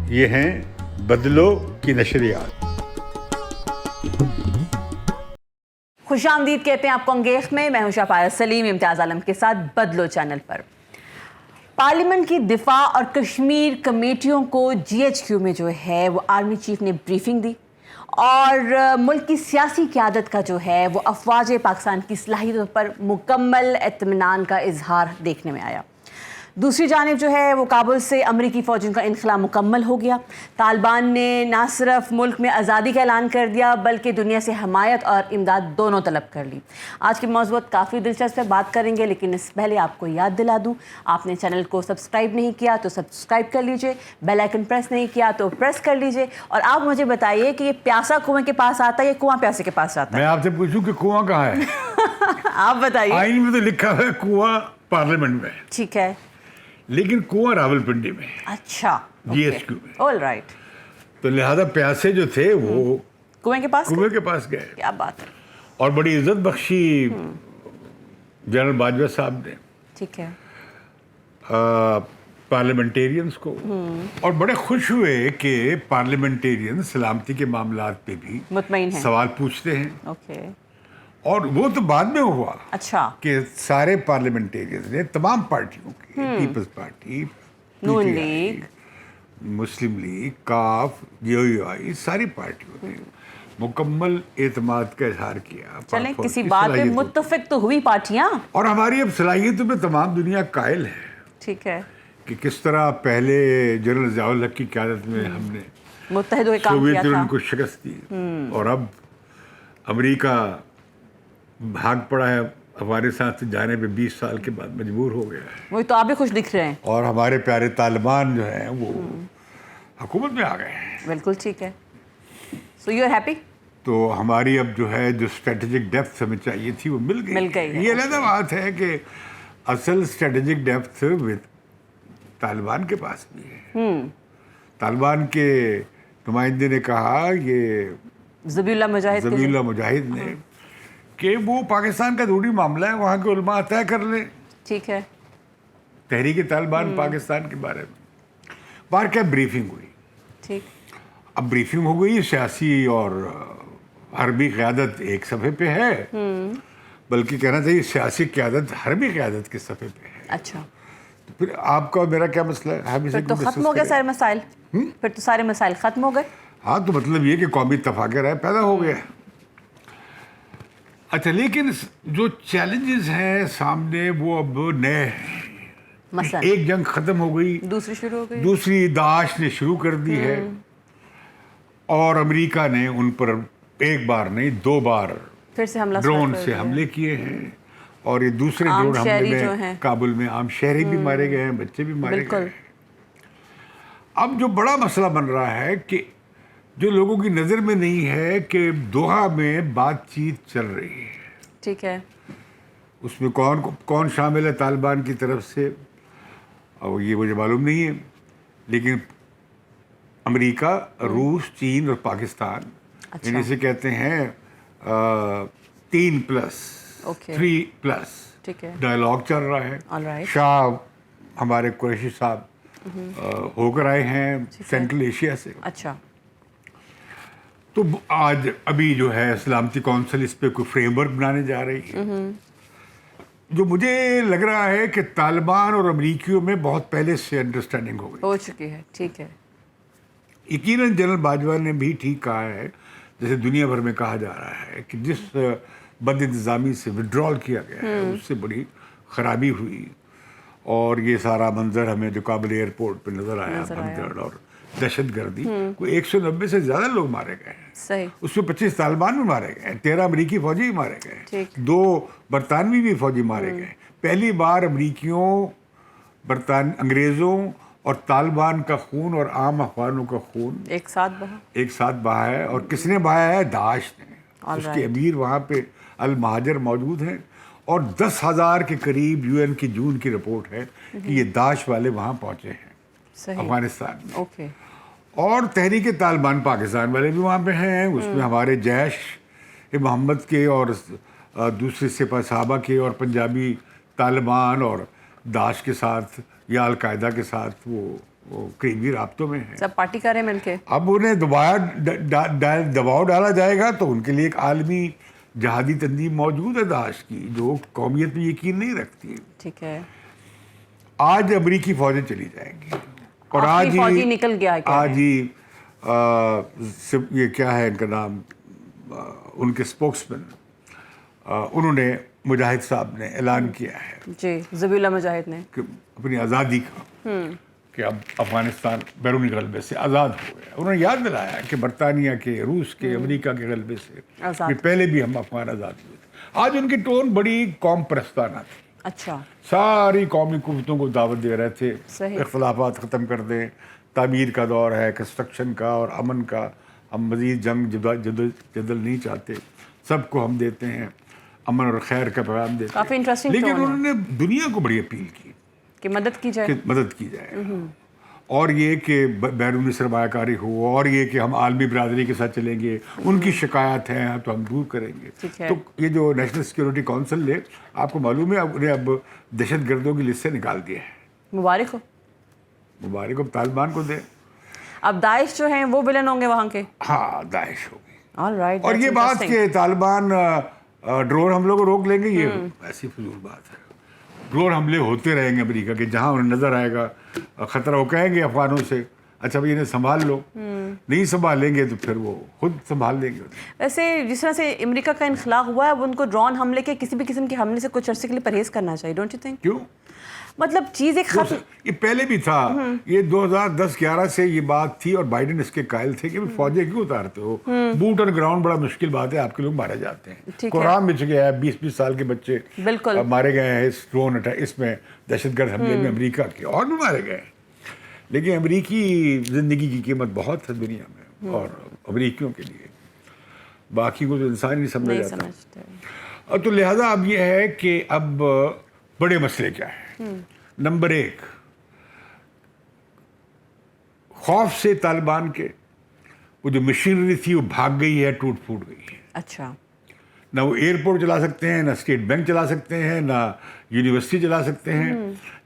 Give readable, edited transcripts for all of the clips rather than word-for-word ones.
یہ ہیں بدلو کی نشریات. خوش آمدید کہتے ہیں آپ کو انگیخ میں. میں ہوں شفاعت سلیم امتیاز عالم کے ساتھ بدلو چینل پر. پارلیمنٹ کی دفاع اور کشمیر کمیٹیوں کو جی ایچ کیو میں جو ہے وہ آرمی چیف نے بریفنگ دی اور ملک کی سیاسی قیادت کا جو ہے وہ افواج پاکستان کی صلاحیتوں پر مکمل اطمینان کا اظہار دیکھنے میں آیا. دوسری جانب جو ہے وہ کابل سے امریکی فوجیوں کا انخلا مکمل ہو گیا. طالبان نے نہ صرف ملک میں آزادی کا اعلان کر دیا بلکہ دنیا سے حمایت اور امداد دونوں طلب کر لی. آج کی موضوعات کافی دلچسپ ہے، بات کریں گے، لیکن اس پہلے آپ کو یاد دلا دوں، آپ نے چینل کو سبسکرائب نہیں کیا تو سبسکرائب کر لیجئے، بیل آئیکن پریس نہیں کیا تو پریس کر لیجئے. اور آپ مجھے بتائیے کہ یہ پیاسا کنویں کے پاس آتا ہے یا کنواں پیاسے کے پاس آتا ہے؟ میں آپ سے پوچھوں کہ کنواں کہاں ہے؟ آپ بتائیے. آئین میں تو لکھا ہے کنواں پارلیمنٹ میں، ٹھیک ہے، لیکن کنواں راولپنڈی میں، اچھا، جی ایچ کیو میں. All right. تو لہذا پیاسے جو تھے وہ کنویں کے پاس کنویں کے پاس گئے. کیا بات ہے. اور بڑی عزت بخشی جنرل باجوہ صاحب نے ٹھیک ہے، پارلیمنٹیرینز کو، اور بڑے خوش ہوئے کہ پارلیمنٹیرین سلامتی کے معاملات پہ بھی مطمئن ہیں. سوال پوچھتے ہیں. اوکے، اور وہ تو بعد میں ہوا اچھا، کہ سارے پارلیمنٹیرینز نے تمام پارٹیوں کی، پیپلز پارٹی، نون لیگ، مسلم لیگ، کاف، JOI، ساری پارٹیوں نے مکمل اعتماد کا اظہار کیا. چلیں کسی بات پہ متفق تو ہوئی پارٹیاں. اور ہماری اب صلاحیتوں پہ تمام دنیا قائل ہے ٹھیک ہے، کہ کس طرح پہلے جنرل ضیاء الحق کی قیادت میں ہم نے متحد ہوئے کام کیا سوویت تھا. یونین کو شکست دی، اور اب امریکہ بھاگ پڑا ہے ہمارے ساتھ جانے پہ 20 سال کے بعد مجبور ہو گیا ہے. وہی تو آپ بھی خوش دکھ رہے ہیں. اور ہمارے پیارے طالبان جو ہیں وہ حکومت میں آ گئے ہیں. بالکل ٹھیک ہے. So you are happy. تو ہماری اب جو ہے جو اسٹریٹجک ڈیپتھ ہمیں چاہیے تھی وہ مل گئی ہے. یہ علیحدہ بات ہے کہ اصل اسٹریٹجک ڈیپتھ طالبان کے پاس بھی ہے. طالبان کے نمائندے نے کہا، یہ ذبیح اللہ مجاہد نے، کہ وہ پاکستان کا ضروری معاملہ ہے، وہاں کے علماء طے کر لیں. ٹھیک ہے، تحریک طالبان پاکستان کے بارے میں بار کیا بریفنگ ہوئی. ٹھیک، اب بریفنگ ہو گئی، سیاسی اور حربی قیادت ایک صفحے پہ ہے، بلکہ کہنا چاہیے سیاسی قیادت حربی قیادت کے صفحے پہ ہے. اچھا، تو پھر آپ کا اور میرا کیا مسئلہ ہے؟ ہم اسے پھر تو ختم ہو گئے سارے مسائل. پھر تو سارے مسائل ختم ہو گئے. ہاں، تو مطلب یہ کہ قومی اتفاق رائے پیدا ہو گیا. اچھا، لیکن جو چیلنجز ہیں سامنے وہ اب نئے ہیں. مثلا ایک جنگ ختم ہو گئی، دوسری شروع ہو گئی، دوسری داعش نے شروع کر دی ہے، اور امریکہ نے ان پر ایک بار نہیں 2 بار پھر سے حملہ ڈرون سے حملے کیے ہیں. اور یہ دوسرے ڈرون حملے میں کابل میں عام شہری بھی مارے گئے ہیں، بچے بھی مارے گئے ہیں. اب جو بڑا مسئلہ بن رہا ہے کہ جو لوگوں کی نظر میں نہیں ہے کہ دوحہ میں بات چیت چل رہی ہے. ٹھیک ہے، اس میں کون شامل ہے طالبان کی طرف سے، اور یہ مجھے معلوم نہیں ہے، لیکن امریکہ، روس، چین اور پاکستان، یعنی اسے کہتے ہیں 3+، ٹھیک ہے، ڈائلاگ چل رہا ہے. شاہ ہمارے قریشی صاحب ہو کر آئے ہیں سینٹرل ایشیا سے. اچھا، تو آج ابھی جو ہے سلامتی کونسل اس پہ کوئی فریم ورک بنانے جا رہی ہے، جو مجھے لگ رہا ہے کہ طالبان اور امریکیوں میں بہت پہلے سے انڈرسٹینڈنگ ہو چکی ہے. ٹھیک ہے، یقیناً جنرل باجوہ نے بھی ٹھیک کہا ہے، جیسے دنیا بھر میں کہا جا رہا ہے کہ جس بد انتظامی سے وڈرال کیا گیا ہے اس سے بڑی خرابی ہوئی. اور یہ سارا منظر ہمیں جو کابل ایئرپورٹ پہ نظر آیا، بھگدڑ اور دہشت گردی، کوئی 190 سے زیادہ لوگ مارے گئے ہیں. صحیح. اس میں 25 طالبان بھی مارے گئے، 13 امریکی فوجی بھی مارے گئے، 2 برطانوی بھی فوجی مارے گئے. پہلی بار امریکیوں، انگریزوں اور طالبان کا خون اور عام افغانوں کا خون ایک ساتھ بہا ہے. اور کس نے بہایا ہے؟ داعش نے. اس کے امیر وہاں پہ المہاجر موجود ہیں، اور 10,000 کے قریب UN کی جون کی رپورٹ ہے کہ یہ داعش والے وہاں پہنچے ہیں افغانستان میں. اور تحریک طالبان پاکستان والے بھی وہاں پہ ہیں. اس میں ہمارے جیش محمد کے اور دوسرے سپہ صحابہ کے اور پنجابی طالبان اور داعش کے ساتھ یا القاعدہ کے ساتھ وہ قریبی رابطوں میں ہیں. سب پارٹی کر رہے ہیں مل کے. اب انہیں دباؤ ڈالا جائے گا تو ان کے لیے ایک عالمی جہادی تنظیم موجود ہے داعش کی, جو قومیت میں یقین نہیں رکھتی. ٹھیک ہے. آج امریکی فوجیں چلی جائیں گی اور آج ہی یہ کیا ہے ان کا نام, ان کے اسپوکس مین, انہوں نے مجاہد صاحب نے اعلان کیا ہے جی, ذبیح اللہ مجاہد نے, کہ اپنی آزادی کا, کہ اب افغانستان بیرونی غلبے سے آزاد ہو گیا. انہوں نے یاد دلایا کہ برطانیہ کے, روس کے, امریکہ کے غلبے سے پہلے بھی ہم افغان آزاد ہوئے تھے. آج ان کی ٹون بڑی قوم پرستانہ تھی. اچھا, ساری قومی قوتوں کو دعوت دے رہے تھے, اختلافات ختم کر دیں, تعمیر کا دور ہے, کنسٹرکشن کا اور امن کا, ہم مزید جنگ جدل نہیں چاہتے, سب کو ہم دیتے ہیں, امن اور خیر کا پیغام دیتے ہیں. کافی انٹرسٹنگ. لیکن انہوں نے دنیا کو بڑی اپیل کی کہ مدد کی جائے, اور یہ کہ بیرونی سرمایہ کاری ہو, اور یہ کہ ہم عالمی برادری کے ساتھ چلیں گے, ان کی شکایات ہیں تو ہم دور کریں گے. تو یہ جو نیشنل سیکورٹی کونسل نے, آپ کو معلوم ہے انہیں اب دہشت گردوں کی لسٹ سے نکال دیا ہے. مبارک ہو طالبان کو دے. اب داعش جو ہیں وہ ولن ہوں گے وہاں کے. ہاں, داعش ہوگی. اور یہ بات کہ طالبان ڈرون حملوں کو روک لیں گے, یہ ایسی فضول بات ہے. ڈرون حملے ہوتے رہیں گے امریکہ کے, جہاں انہیں نظر آئے گا خطرہ, وہ کہیں گے افغانوں سے اچھا بھائی انہیں سنبھال لو, نہیں سنبھالیں گے تو پھر وہ خود سنبھال لیں گے. ویسے جس طرح سے امریکہ کا انخلا ہوا ہے, اب ان کو ڈرون حملے کے کسی بھی قسم کے حملے سے کچھ عرصے کے لیے پرہیز کرنا چاہیے, ڈونٹ یو تھنک؟ کیوں؟ مطلب چیز ایک یہ پہلے بھی تھا, یہ 2010-11 سے یہ بات تھی, اور بائیڈن اس کے قائل تھے کہ فوجیں کیوں اتارتے ہو, بوٹ آن گراؤنڈ بڑا مشکل بات ہے, آپ کے لوگ مارے جاتے ہیں. قرآن بچ گیا ہے, 20-20 سال کے بچے مارے گئے ہیں اس ڈرون اٹیک, اس میں دہشت گرد حملے میں امریکہ کے, اور بھی مارے گئے ہیں. لیکن امریکی زندگی کی قیمت بہت ہے دنیا میں, اور امریکیوں کے لیے, باقی کو تو انسان نہیں سمجھا جاتا. اور تو لہٰذا اب یہ ہے کہ اب بڑے مسئلے کیا ہیں. نمبر 1, خوف سے طالبان کے وہ جو مشینری تھی وہ بھاگ گئی ہے, ٹوٹ پھوٹ گئی ہے. اچھا, نہ وہ ایئرپورٹ چلا سکتے ہیں, نہ اسٹیٹ بینک چلا سکتے ہیں, نہ یونیورسٹی چلا سکتے ہیں,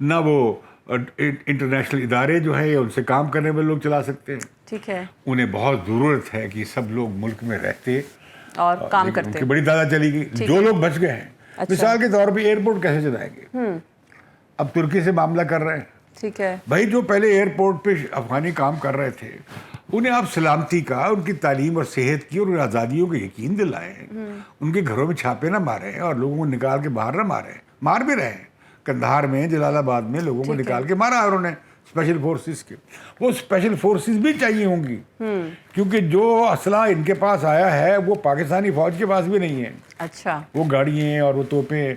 نہ وہ انٹرنیشنل ادارے جو ہیں ان سے کام کرنے والے لوگ چلا سکتے ہیں. ٹھیک ہے. انہیں بہت ضرورت ہے کہ سب لوگ ملک میں رہتے اور کام کرتے. ان کی بڑی تعداد چلی گئی, جو لوگ بچ گئے ہیں. مثال کے طور پہ ایئرپورٹ کیسے چلائیں گے؟ اب ترکی سے معاملہ کر رہے ہیں. ٹھیک ہے بھائی, جو پہلے ایئرپورٹ پہ افغانی کام کر رہے تھے, انہیں آپ سلامتی کا, ان کی تعلیم اور صحت کی اور ان آزادیوں کا یقین دلائیں, ان کے گھروں میں چھاپے نہ ماریں اور لوگوں کو نکال کے باہر نہ ماریں. مار بھی رہے ہیں, قندھار میں, جلال آباد میں لوگوں کو نکال کے مارا انہوں نے اسپیشل فورسز کے. وہ اسپیشل فورسز بھی چاہیے ہوں گی, کیونکہ جو اسلحہ ان کے پاس آیا ہے وہ پاکستانی فوج کے پاس بھی نہیں ہے. اچھا, وہ گاڑیاں اور وہ توپیں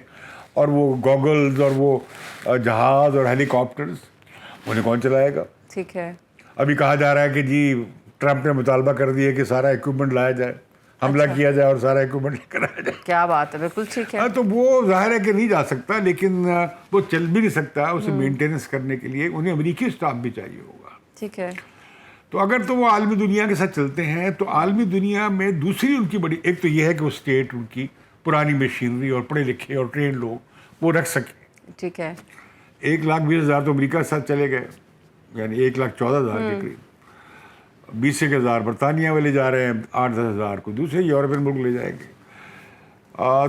اور وہ گوگلز اور وہ جہاز اور ہیلی کاپٹرز, انہیں کون چلائے گا؟ ٹھیک ہے. ابھی کہا جا رہا ہے کہ جی ٹرمپ نے مطالبہ کر دیا کہ سارا ایکوپمنٹ لایا جائے, حملہ کیا جائے اور سارا ایکوپمنٹ کرایا جائے. کیا بات ہے, بالکل ٹھیک ہے. تو وہ ظاہر ہے کہ نہیں جا سکتا, لیکن وہ چل بھی نہیں سکتا. اسے مینٹیننس کرنے کے لیے انہیں امریکی اسٹاف بھی چاہیے ہوگا. ٹھیک ہے. تو اگر تو وہ عالمی دنیا کے ساتھ چلتے ہیں تو عالمی دنیا میں دوسری ان کی بڑی, ایک تو یہ ہے کہ وہ اسٹیٹ ان کی پرانی مشینری اور پڑھے لکھے اور ٹرینڈ لوگ وہ رکھ سکیں. ٹھیک ہے. 1,20,000 تو امریکہ کے ساتھ چلے گئے, یعنی 1,14,000 کے قریب. 20,000 برطانیہ والے جا رہے ہیں, 8-10,000 کو دوسرے یورپین ملک لے جائیں گے.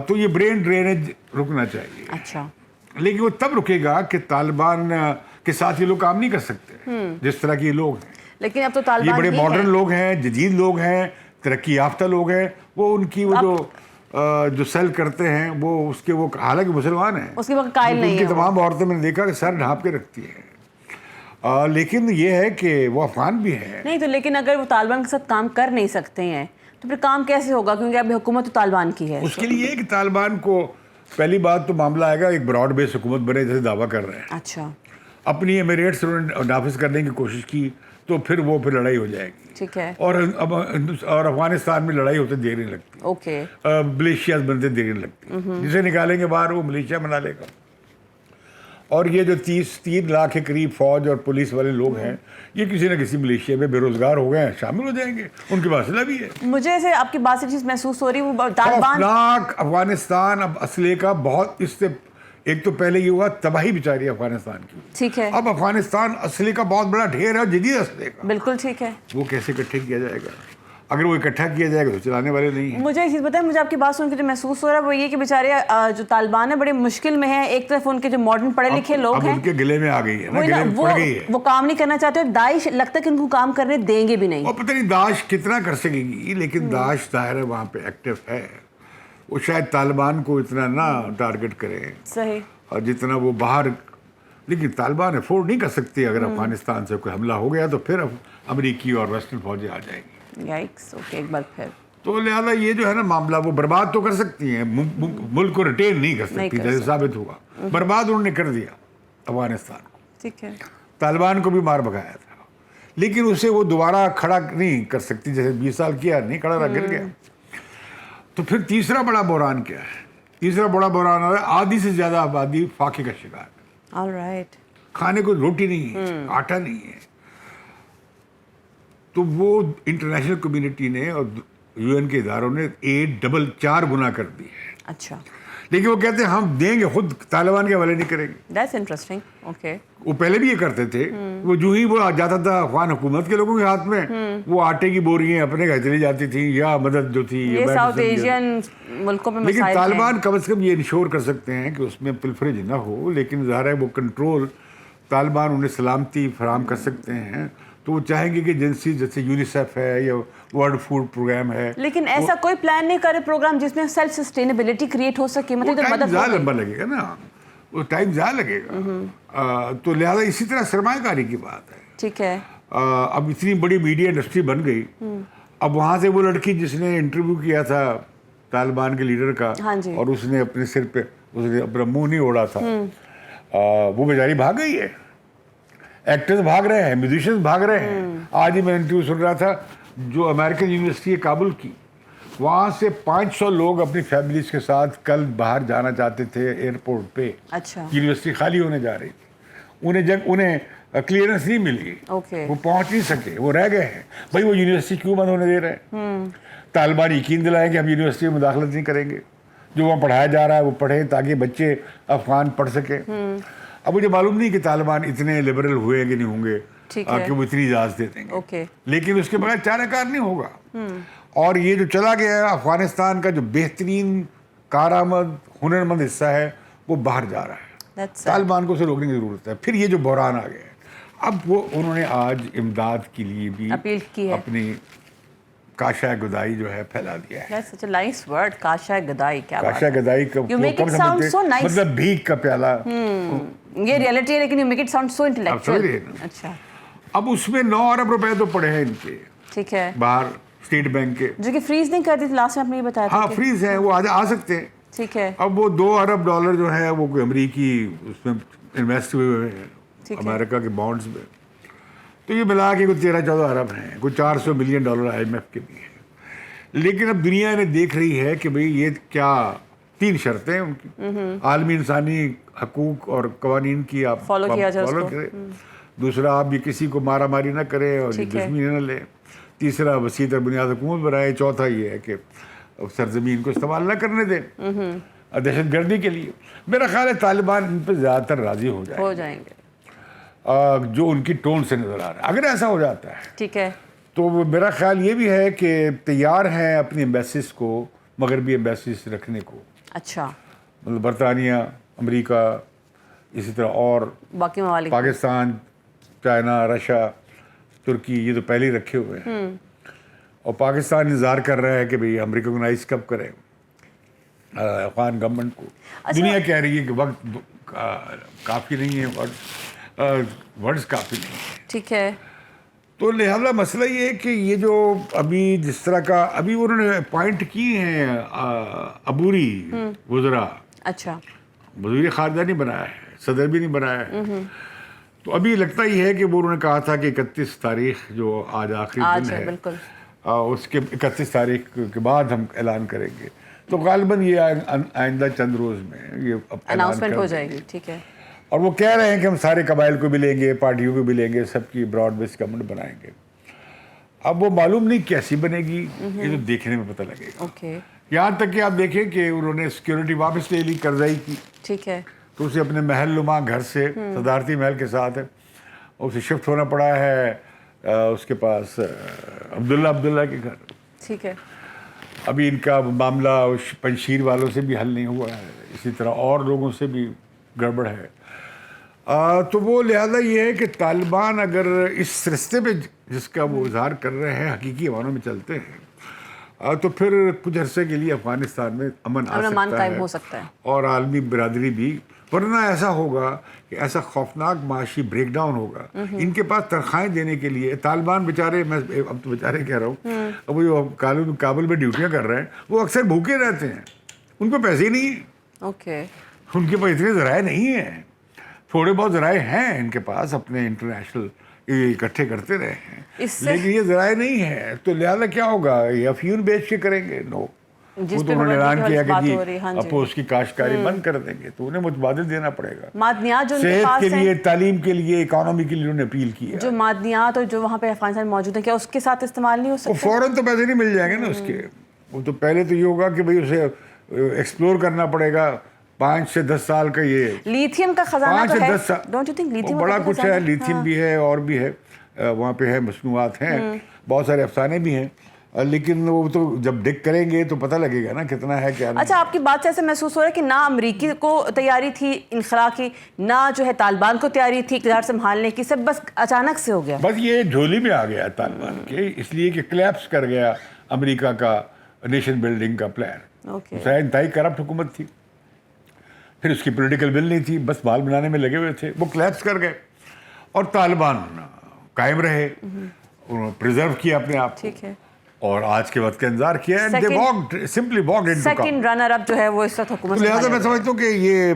تو یہ برین ڈرینیج رکنا چاہیے. اچھا, لیکن وہ تب رکے گا کہ طالبان کے ساتھ یہ لوگ کام نہیں کر سکتے جس طرح کے لوگ ہیں. لیکن اب تو طالبان یہ بڑے ماڈرن لوگ ہیں, جدید لوگ ہیں, ترقی یافتہ لوگ ہیں. وہ ان کی وہ جو سیل کرتے ہیں وہ اس کے وہ حالانکہ مسلمان ہیں, اس کے وقت قائل نہیں ان کی تمام عورتیں میں نے دیکھا کہ سر ڈھانپ کے رکھتی ہیں. لیکن یہ ہے کہ وہ افغان بھی ہیں. نہیں تو لیکن اگر وہ طالبان کے ساتھ کام کر نہیں سکتے ہیں تو پھر کام کیسے ہوگا, کیونکہ اب حکومت تو طالبان کی ہے. اس کے لیے یہ کہ طالبان کو پہلی بات تو معاملہ آئے گا ایک براڈ بیس حکومت بنے جیسے دعویٰ کر رہے ہیں. اچھا, اپنی ایمریٹس انہوں نے نافذ کرنے کی کوشش کی تو پھر لڑائی ہو جائے گی. ٹھیک ہے. اور افغانستان میں لڑائی ہوتے دیر نہیں لگتی. اوکے. ملیشیاز بنتے دیر نہیں لگتی. جسے نکالیں گے باہر وہ ملیشیا بنا لے گا. اور یہ جو 3 لاکھ کے قریب فوج اور پولیس والے لوگ ہیں یہ کسی نہ کسی ملیشیا میں بے روزگار ہو گئے ہیں, شامل ہو جائیں گے, ان کے پاس اسلحہ بھی ہے. مجھے ایسے آپ کی بات سے چیز محسوس ہو رہی ہے وہ طالبان افغانستان اب اسلحے کا بہت, اس سے ایک تو پہلے یہ ہوا تباہی بیچاری افغانستان کی, ٹھیک ہے, اب افغانستان اسلحے کا بہت بڑا ڈھیر ہے, جدید اسلحے کا. بالکل ٹھیک ہے. وہ کیسے اکٹھے کیا جائے گا؟ اگر وہ اکٹھا کیا جائے گا تو چلانے والے نہیں ہیں. مجھے ایک چیز بتائیں, مجھے آپ کی بات سن کے جو محسوس ہو رہا ہے وہ یہ کہ بیچارے جو طالبان ہیں بڑے مشکل میں ہیں. ایک طرف ان کے جو ماڈرن پڑھے لکھے لوگ ہیں ان کے گلے میں آ گئی ہے نا, گلے میں پڑ گئی ہے, وہ کام نہیں کرنا چاہتے, اور داعش لگتا ہے کہ ان کو کام کرنے دیں گے بھی نہیں. اور پتہ نہیں داعش کتنا کر سکے گی, لیکن داعش ظاہر ہے وہاں پہ ایکٹیو ہے, وہ شاید طالبان کو اتنا نہ ٹارگٹ کرے صحیح, اور جتنا وہ باہر, لیکن طالبان افورڈ نہیں کر سکتی. اگر افغانستان سے کوئی حملہ ہو گیا تو پھر امریکی اور ویسٹرن فوجیں آ جائیں گی. یائکس, اوکے, ایک بار پھر تو لہٰذا یہ جو ہے نا معاملہ, وہ برباد تو کر سکتی ہیں, ملک کو ریٹین نہیں کر سکتی, جیسے ثابت ہوا. برباد انہوں نے کر دیا افغانستان کو, ٹھیک ہے, طالبان کو بھی مار بھگایا تھا, لیکن اسے وہ دوبارہ کھڑا نہیں کر سکتی, جیسے 20 سال کیا نہیں کھڑا رہا, گر گیا. تو پھر تیسرا بڑا بحران کیا ہے؟ تیسرا بڑا بحران ہے آدھی سے زیادہ آبادی فاقے کا شکار, آلرائٹ, کھانے کو روٹی نہیں ہے, آٹا نہیں ہے. تو وہ انٹرنیشنل کمیونٹی نے اور یو این کے اداروں نے 4 گنا کر دی ہے. اچھا, لیکن وہ کہتے ہیں ہم دیں گے, خود طالبان کے حوالے نہیں کریں گے. That's interesting, okay. وہ پہلے بھی یہ کرتے تھے, وہ جو ہی وہ آ جاتا تھا افغان حکومت کے لوگوں کے ہاتھ میں, وہ آٹے کی بوریاں اپنے گھر چلی جاتی تھیں, یا مدد جو تھی یہ ساؤتھ ایشین ملکوں میں. لیکن طالبان کم از کم یہ انشور کر سکتے ہیں کہ اس میں پلفریج نہ ہو, لیکن ظاہر ہے وہ کنٹرول طالبان انہیں سلامتی فراہم کر سکتے ہیں. تو وہ چاہیں گے کہ ایجنسی جیسے یونیسیف ہے یا ورلڈ فوڈ پروگرام ہے, لیکن ایسا کوئی پلان نہیں کرے پروگرام جس میں سیلف سسٹینیبلٹی کریٹ ہو سکے, مطلب مدد زیادہ لمبا لگے گا نا, وہ ٹائم زیادہ لگے گا. تو لہٰذا اسی طرح سرمایہ کاری کی بات ہے. ٹھیک ہے, اب اتنی بڑی میڈیا انڈسٹری بن گئی, اب وہاں سے وہ لڑکی جس نے انٹرویو کیا تھا طالبان کے لیڈر کا, اور اس نے اپنے سر پہ اس نے اپنا منہ نہیں اوڑا تھا, وہ بیچاری بھاگ گئی ہے. ایکٹرز بھاگ رہے ہیں, میوزیشینز بھاگ رہے ہیں. آج ہی میں انٹرویو سن رہا تھا جو امریکن یونیورسٹی ہے کابل کی, وہاں سے 500 لوگ اپنی فیملیز کے ساتھ کل باہر جانا چاہتے تھے ایئرپورٹ پہ. اچھا, یونیورسٹی خالی ہونے جا رہی تھی, انہیں کلیئرنس نہیں ملی, وہ پہنچ نہیں سکے, وہ رہ گئے ہیں. بھائی وہ یونیورسٹی کیوں بند ہونے دے رہے ہیں؟ طالبان یقین دلائیں کہ ہم یونیورسٹی میں مداخلت نہیں کریں گے, جو وہاں پڑھایا جا رہا ہے وہ پڑھیں تاکہ بچے افغان پڑھ سکیں. اب مجھے معلوم نہیں کہ طالبان اتنے لبرل ہوئے کہ نہیں ہوں گے کہ وہ اتنی اجازت دے دیں گے, لیکن اس کے بغیر چارہ کار نہیں ہوگا. اور یہ جو چلا گیا ہے افغانستان کا جو بہترین کارآمد ہنرمند حصہ ہے وہ باہر جا رہا ہے, طالبان کو اسے روکنے کی ضرورت ہے. پھر یہ جو بحران آ گیا ہے, اب وہ انہوں نے آج امداد کے لیے بھی اپیل کی ہے, اپنی کاشا گدائی جو ہے پھیلا دیا ہے. That's such a nice word, کاشا گدائی. کیا بات ہے, کاشا گدائی کا مطلب بھیک کا پیالہ, یہ ریئلٹی ہے, لیکن you make it sound so intellectual. اچھا, اب اس میں 9 ارب روپے تو پڑے ہیں ان کے, ٹھیک ہے, باہر اسٹیٹ بینک کے, جو کہ فریز نہیں کرتی تھی لاسٹ میں آپ نے یہ بتایا تھا. ہاں فریز ہیں, وہ آ سکتے ہیں. ٹھیک ہے, اب وہ 2 ارب ڈالر جو ہے وہ کوئی امریکی اس میں انویسٹ ہوئے ہیں امریکہ کے بانڈز میں, تو یہ ملا کے کوئی 13-14 ارب ہیں, کوئی $400 ملین IMF کے بھی ہیں. لیکن اب دنیا نے دیکھ رہی ہے کہ بھئی یہ کیا 3 شرطیں ان کی, عالمی انسانی حقوق اور قوانین کی آپ فالو کریں, دوسرا آپ یہ کسی کو مارا ماری نہ کریں اور دشمنی نہ لیں, تیسرا وسیع تر بنیاد حکومت بنائے, چوتھا یہ ہے کہ سرزمین کو استعمال نہ کرنے دیں دہشت گردی کے لیے. میرا خیال ہے طالبان ان پہ زیادہ تر راضی ہو جائیں گے, جو ان کی ٹون سے نظر آ رہا ہے. اگر ایسا ہو جاتا ہے, ٹھیک ہے, تو میرا خیال یہ بھی ہے کہ تیار ہیں اپنی ایمبیسیز کو, مغربی ایمبیسیز رکھنے کو. اچھا, مطلب برطانیہ, امریکہ, اسی طرح اور باقی ممالک, پاکستان, چائنا, رشیا, ترکی, یہ تو پہلے ہی رکھے ہوئے ہیں. اور پاکستان انتظار کر رہا ہے کہ بھئی ہم ریکگنائز کب کریں افغان گورنمنٹ کو. دنیا کہہ رہی ہے کہ وقت کافی نہیں ہے, ورڈز کافی نہیں ہے. ٹھیک ہے, تو لہذا مسئلہ یہ ہے کہ یہ جو ابھی جس طرح کا ابھی انہوں نے اپوائنٹ کی ہیں عبوری وزراء, اچھا, وزیر خارجہ نہیں بنایا ہے, صدر بھی نہیں بنایا ہے. تو ابھی لگتا ہی ہے کہ وہ انہوں نے کہا تھا کہ 31 تاریخ جو آج آخری دن ہے, بالکل, اس کے 31 تاریخ کے بعد ہم اعلان کریں گے. تو غالباً یہ آئندہ چند روز میں یہ اناؤنسمنٹ ہو جائے گی. ٹھیک ہے, اور وہ کہہ رہے ہیں کہ ہم سارے قبائل کو بھی لیں گے, پارٹیوں کو بھی لیں گے, سب کی براڈ بیس گورنمنٹ بنائیں گے. اب وہ معلوم نہیں کیسی بنے گی, یہ تو دیکھنے میں پتہ لگے گا. یہاں تک کہ آپ دیکھیں کہ انہوں نے سیکیورٹی واپس لے لی کرزئی کی, ٹھیک ہے, تو اسے اپنے محل نما گھر سے صدارتی محل کے ساتھ اسے شفٹ ہونا پڑا ہے اس کے پاس عبداللہ کے گھر. ٹھیک ہے, ابھی ان کا معاملہ پنشیر والوں سے بھی حل نہیں ہوا ہے, اسی طرح اور لوگوں سے بھی گڑبڑ ہے. تو وہ لہذا یہ ہے کہ طالبان اگر اس رستے پہ جس کا وہ اظہار کر رہے ہیں حقیقی معنوں میں چلتے ہیں تو پھر کچھ عرصے کے لیے افغانستان میں امن قائم ہو سکتا ہے اور عالمی برادری بھی. ورنہ ایسا ہوگا کہ ایسا خوفناک معاشی بریک ڈاؤن ہوگا. ان کے پاس تنخواہیں دینے کے لیے طالبان بیچارے, میں اب تو بیچارے کہہ رہا ہوں, اب وہ کابل میں ڈیوٹیاں کر رہے ہیں, وہ اکثر بھوکے رہتے ہیں, ان کو پیسے ہی نہیں ہیں, ان کے پاس اتنے ذرائع نہیں ہیں. تھوڑے بہت ذرائع ہیں ان کے پاس, اپنے انٹرنیشنل اکٹھے کرتے رہے ہیں, لیکن یہ ذرائع نہیں ہے. تو لہٰذا کیا ہوگا, یہ افیون بیچ کے کریں گے؟ نو, وہ تو انہوں نے اعلان کیا کہ جی اپوز کی کاشتکاری بند کر دیں گے, تو انہیں متبادل دینا پڑے گا. صحت کے لیے, تعلیم کے لیے, اکانومی کے لیے انہوں نے اپیل کی ہے. جو معدنیات اور جو وہاں پہ افغانستان موجود ہے, کیا اس کے ساتھ استعمال نہیں ہو سکتا؟ فوراً تو پیسے نہیں مل جائیں گے نا اس کے. وہ تو پہلے تو یہ ہوگا کہ بھئی اسے ایکسپلور کرنا پڑے گا. 5 سے 10 سال کا یہ لیتھیم کا خزانہ تو ہے, ڈونٹ یو تھنک؟ بڑا کچھ ہے, لیتھیم بھی ہے اور بھی ہے وہاں پہ, ہے مصنوعات ہیں, بہت سارے افسانے بھی ہیں, لیکن وہ تو جب ڈگ کریں گے تو پتہ لگے گا نا کتنا ہے کیا. اچھا, آپ کی بات سے ایسے محسوس ہو رہا ہے کہ نہ امریکی کو تیاری تھی انخلا کی, نہ جو ہے طالبان کو تیاری تھی اقتدار سنبھالنے کی, سب بس اچانک سے ہو گیا. بس یہ جھولی میں آ گیا طالبان کے, اس لیے کہ کلیپس کر گیا امریکہ کا نیشن بلڈنگ کا پلان. انتہائی کرپٹ حکومت تھی, پھر اس کی پولیٹیکل ول نہیں تھی, بس بال بنانے میں لگے ہوئے تھے, وہ کلیپس کر گئے اور طالبان قائم رہے, انہوں نے پریزرو کیا اپنے آپ کو, اور آج کے وقت کا انتظار کیا ہے. سیکنڈ رنر اپ جو ہے وہ اس وقت حکومت. لہٰذا میں سمجھتا ہوں کہ یہ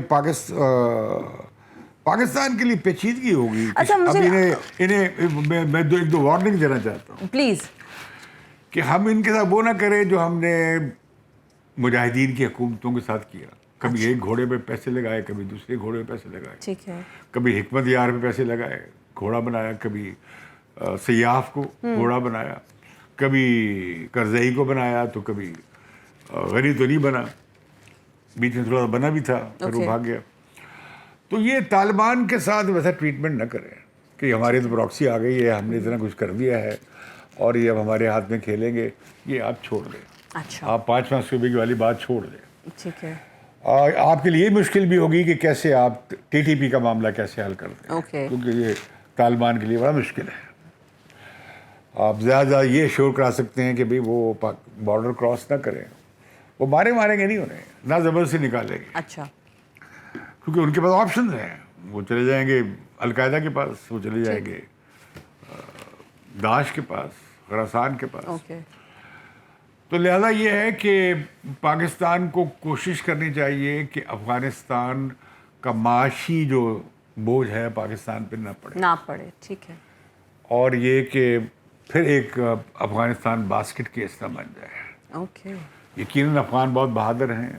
پاکستان کے لیے پیچیدگی ہوگی. انہیں میں ایک دو وارننگ دینا چاہتا ہوں پلیز, کہ ہم ان کے ساتھ وہ نہ کریں جو ہم نے مجاہدین کی حکومتوں کے ساتھ کیا. کبھی ایک گھوڑے پہ پیسے لگائے, کبھی دوسرے گھوڑے پہ پیسے لگائے, ٹھیک ہے, کبھی حکمت یار پہ پیسے لگائے, گھوڑا بنایا, کبھی سیاف کو گھوڑا بنایا, کبھی کرزئی کو بنایا, تو کبھی غنی تو نہیں بنا, بیچ میں تھوڑا بنا بھی تھا, پھر وہ بھاگ گیا. تو یہ طالبان کے ساتھ ویسا ٹریٹمنٹ نہ کریں کہ ہماری تو پراکسی آ گئی ہے, ہم نے اتنا کچھ کر دیا ہے اور یہ اب ہمارے ہاتھ میں کھیلیں گے. یہ آپ چھوڑ دیں. اچھا, آپ 5 صوبے کی والی بات چھوڑ دیں. ٹھیک ہے. آپ کے لیے مشکل بھی ہوگی کہ کیسے آپ ٹی ٹی پی کا معاملہ کیسے حل کرتے ہیں, کیونکہ یہ طالبان کے لیے بڑا مشکل ہے. آپ زیادہ یہ شور کرا سکتے ہیں کہ بھئی وہ بارڈر کراس نہ کریں, وہ ماریں گے نہیں انہیں, نہ زبردستی نکالیں گے. اچھا, کیونکہ ان کے پاس آپشنز ہیں, وہ چلے جائیں گے القاعدہ کے پاس, وہ چلے جائیں گے داعش کے پاس, خراسان کے پاس. تو لہذا یہ ہے کہ پاکستان کو کوشش کرنی چاہیے کہ افغانستان کا معاشی جو بوجھ ہے پاکستان پہ نہ پڑے. ٹھیک ہے. اور یہ کہ پھر ایک افغانستان باسکٹ کیس نہ بن جائے. یقیناً افغان بہت بہادر ہیں,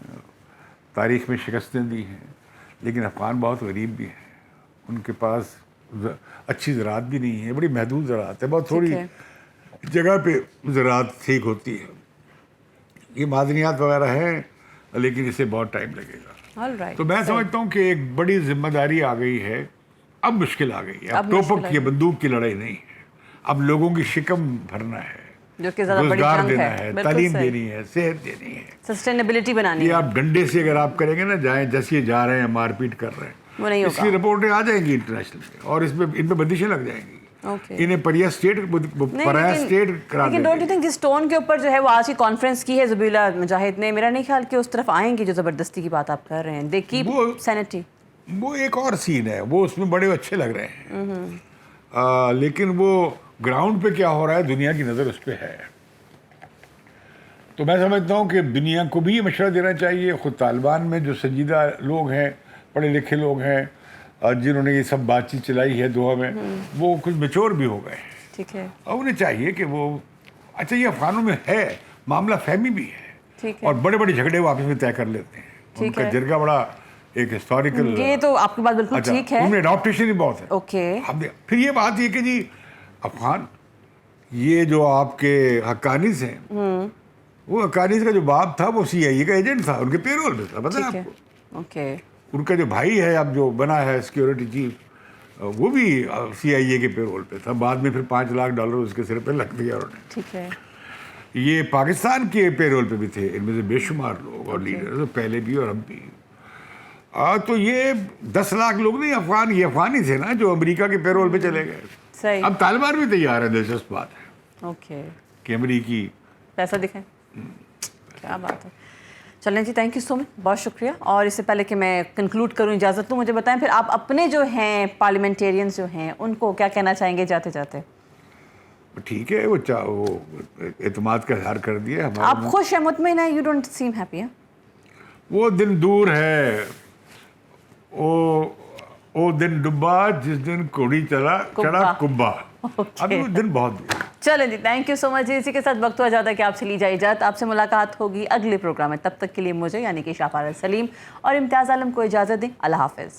تاریخ میں شکستیں دی ہیں, لیکن افغان بہت غریب بھی ہیں. ان کے پاس اچھی زراعت بھی نہیں ہے, بڑی محدود زراعت ہے, بہت تھوڑی جگہ پہ زراعت ٹھیک ہوتی ہے. یہ معدنیات وغیرہ ہیں, لیکن اسے بہت ٹائم لگے گا. تو میں سمجھتا ہوں کہ ایک بڑی ذمہ داری آ گئی ہے, اب مشکل آ گئی ہے. اب ٹوپک یا بندوق کی لڑائی نہیں ہے, اب لوگوں کی شکم بھرنا ہے, روزگار دینا ہے, تعلیم دینی ہے, صحت دینی ہے, سسٹینیبلٹی بنانی ہے. یہ آپ ڈنڈے سے اگر آپ کریں گے نا, جائیں جیسے جا رہے ہیں مار پیٹ کر رہے ہیں, اس کی رپورٹیں آ جائیں گی انٹرنیشنل میں, اور اس میں ان پہ بندشیں لگ جائیں گی. انہیں پرایا اسٹیٹ کرا دیں. لیکن ڈونٹ یو تھنک جس ٹون کے اوپر جو ہے وہ آج کی کانفرنس کی ہے ذبیح اللہ مجاہد نے, میرا نہیں خیال کہ اس طرف آئیں گی جو زبردستی کی بات آپ کر رہے ہیں. They keep centi. وہ ایک اور سین ہے, وہ اس میں بڑے اچھے لگ رہے ہیں, لیکن وہ گراؤنڈ پہ کیا ہو رہا ہے, دنیا کی نظر اس پہ ہے. تو میں سمجھتا ہوں کہ دنیا کو بھی یہ مشورہ دینا چاہیے. خود طالبان میں جو سنجیدہ لوگ ہیں, پڑھے لکھے لوگ ہیں, جنہوں نے یہ سب بات چیت چلائی ہے دوحہ میں, وہ کچھ میچور بھی ہو گئے ہیں. ٹھیک ہے. اور انہیں چاہیے کہ وہ, اچھا یہ افغانوں میں ہے معاملہ فہمی بھی ہے, اور بڑے بڑے جھگڑے وہ آپس میں طے کر لیتے ہیں. ان کا جرگہ بڑا ایک ہسٹوریکل. یہ تو آپ کی بات بالکل ٹھیک ہے. ان میں اڈاپٹیشن ہی بہت ہے. اوکے. پھر یہ بات یہ کہ جی افغان یہ جو آپ کے حقانیز ہیں, وہ حقانیز کا جو باپ تھا وہ سی آئی اے کا ایجنٹ تھا, ان کے پے رول پہ تھا, پتہ ہے آپ کو. اوکے. ان کا جو بھائی ہے اب جو بنا ہے سیکورٹی چیف, وہ بھی سی آئی اے کے پے رول پہ تھا. بعد میں پھر $5 لاکھ اس کے سر پہ لگ دیا انہوں نے. ٹھیک ہے. یہ پاکستان کے پے رول پہ بھی تھے, ان میں سے بے شمار لوگ اور لیڈر پہلے بھی اور اب بھی. تو یہ 10 لاکھ لوگ نہیں افغان, یہ افغان ہی تھے نا جو امریکہ کے پے رول پہ چلے گئے. صحیح. اب طالبان بھی تیار ہے, دلچسپ بات ہے. اوکے. کہ امریکی پیسہ دکھائیں. کیا بات ہے. چلیں جی, تھینک یو سو مچ, بہت شکریہ. اور اس سے پہلے کہ میں کنکلوڈ کروں, اجازت لوں, مجھے بتائیں پھر آپ اپنے جو ہیں پارلیمنٹیرینز جو ہیں ان کو کیا کہنا چاہیں گے جاتے جاتے؟ ٹھیک ہے, وہ اعتماد کا اظہار کر دیا. آپ خوش ہیں, مطمئن ہیں, یو ڈونٹ سیم ہیپی. وہ دن دور ہے, وہ دن ڈبا جس دن کوڑی چڑھا کبا. ابھی وہ دن بہت دور. چلیں جی, تھینک یو سو مچ. اسی کے ساتھ وقت ہوا جاتا ہے کہ آپ سے لی جائے اجازت. آپ سے ملاقات ہوگی اگلے پروگرام میں. تب تک کے لیے مجھے یعنی کہ شاہ فارس سلیم اور امتیاز عالم کو اجازت دیں. اللہ حافظ.